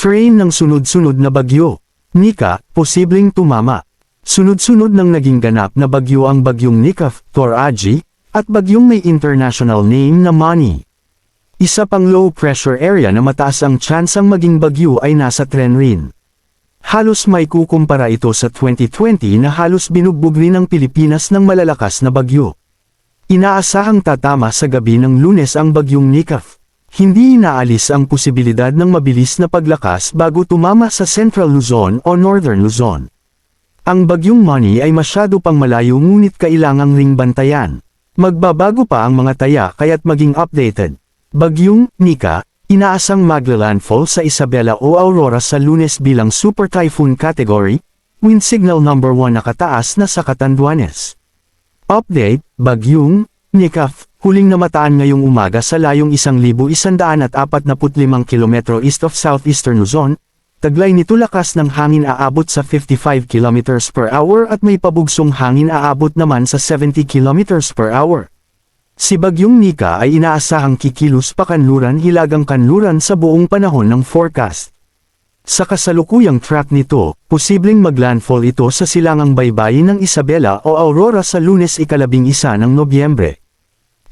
Train ng sunod-sunod na bagyo. Nika, posibleng tumama. Sunod-sunod nang naging ganap na bagyo ang bagyong Nika, Toraji, at bagyong may international name na Mani. Isa pang low-pressure area na mataas ang tsansang maging bagyo ay nasa tren rin. Halos may kukumpara ito sa 2020 na halos binugbog rin ang Pilipinas ng malalakas na bagyo. Inaasahang tatama sa gabi ng Lunes ang bagyong Nika. Hindi inaalis ang posibilidad ng mabilis na paglakas bago tumama sa Central Luzon o Northern Luzon. Ang bagyong Mani ay masyado pang malayo ngunit kailangang ring bantayan. Magbabago pa ang mga taya kaya't maging updated. Bagyong Nika, inaasang magla-landfall sa Isabela o Aurora sa Lunes bilang Super Typhoon Category, wind signal number 1 nakataas na sa Catanduanes. Update, bagyong Nika, huling namataan ngayong umaga sa layong 1,145 km east of southeastern Luzon, taglay nito lakas ng hangin aabot sa 55 km per hour at may pabugsong hangin aabot naman sa 70 km per hour. Si bagyong Nika ay inaasahang kikilos pa kanluran hilagang kanluran sa buong panahon ng forecast. Sa kasalukuyang track nito, posibleng maglandfall ito sa silangang baybayin ng Isabela o Aurora sa Lunes 11 ng Nobyembre.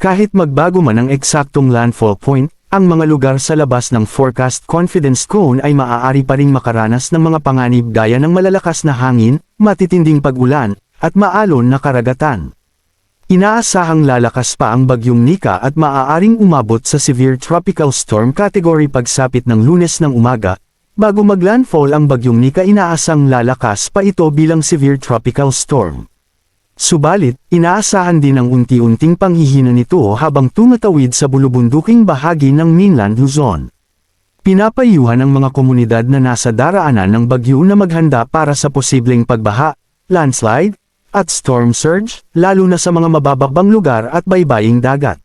Kahit magbago man ang eksaktong landfall point, ang mga lugar sa labas ng forecast confidence cone ay maaari pa ring makaranas ng mga panganib gaya ng malalakas na hangin, matitinding pag-ulan, at maalon na karagatan. Inaasahang lalakas pa ang bagyong Nika at maaaring umabot sa severe tropical storm category pagsapit ng Lunes ng umaga. Bago maglandfall ang bagyong Nika inaasang lalakas pa ito bilang severe tropical storm. Subalit, inaasahan din ang unti-unting panghihina nito habang tumatawid sa bulubunduking bahagi ng mainland Luzon. Pinapayuhan ang mga komunidad na nasa daraanan ng bagyo na maghanda para sa posibleng pagbaha, landslide, at storm surge, lalo na sa mga mabababang lugar at baybaying dagat.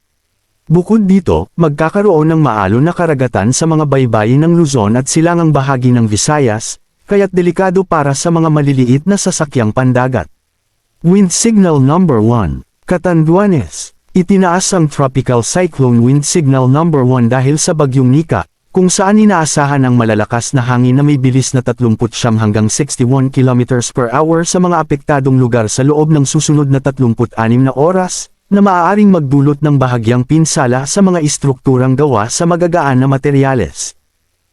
Bukod dito, magkakaroon ng maalon na karagatan sa mga baybayin ng Luzon at silangang bahagi ng Visayas, kaya't delikado para sa mga maliliit na sasakyang pandagat. Wind signal number 1, Catanduanes. Itinaas ang tropical cyclone wind signal number 1 dahil sa bagyong Nika, kung saan inaasahan ang malalakas na hangin na may bilis na 39 hanggang 61 km per hour sa mga apektadong lugar sa loob ng susunod na 36 na oras, na maaaring magdulot ng bahagyang pinsala sa mga istrukturang gawa sa magagaan na materyales.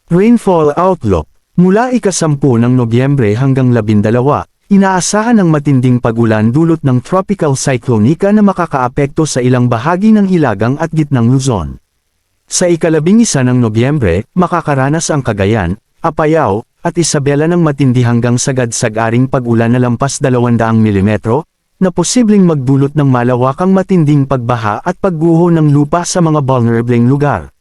Rainfall outlook. Mula ika-10 ng Nobyembre hanggang 12, inaasahan ang matinding pag-ulan dulot ng tropical cyclone Nika na makakaapekto sa ilang bahagi ng Hilagang at Gitnang Luzon. Sa ika-11 ng Nobyembre, makakaranas ang Cagayan, Apayao, at Isabela ng matindi hanggang sagad-sagaring pag-ulan na lampas 200 mm, na posibleng magdulot ng malawakang matinding pagbaha at pagguho ng lupa sa mga vulnerableng lugar.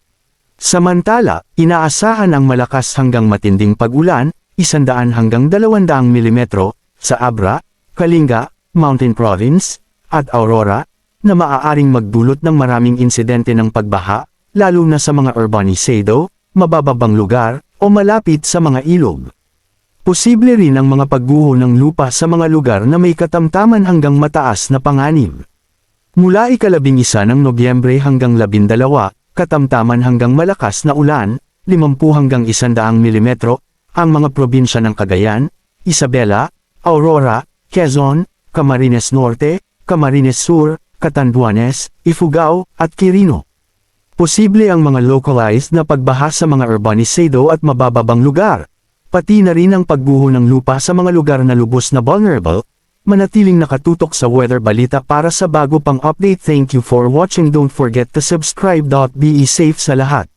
Samantala, inaasahan ang malakas hanggang matinding pag-ulan, 100 hanggang 200 mm, sa Abra, Kalinga, Mountain Province, at Aurora, na maaaring magdulot ng maraming insidente ng pagbaha, lalo na sa mga urbanisado, mabababang lugar, o malapit sa mga ilog. Posible rin ang mga pagguho ng lupa sa mga lugar na may katamtaman hanggang mataas na panganib. Mula ika-11 ng Nobyembre hanggang 12, katamtaman hanggang malakas na ulan, 50 hanggang 100 mm, ang mga probinsya ng Cagayan, Isabela, Aurora, Quezon, Camarines Norte, Camarines Sur, Catanduanes, Ifugao, at Quirino. Posible ang mga localized na pagbaha sa mga urbanisado at mabababang lugar. Pati na rin ang pagguho ng lupa sa mga lugar na lubos na vulnerable. Manatiling nakatutok sa Weather Balita para sa bago pang update. Thank you for watching. Don't forget to subscribe. Be safe sa lahat.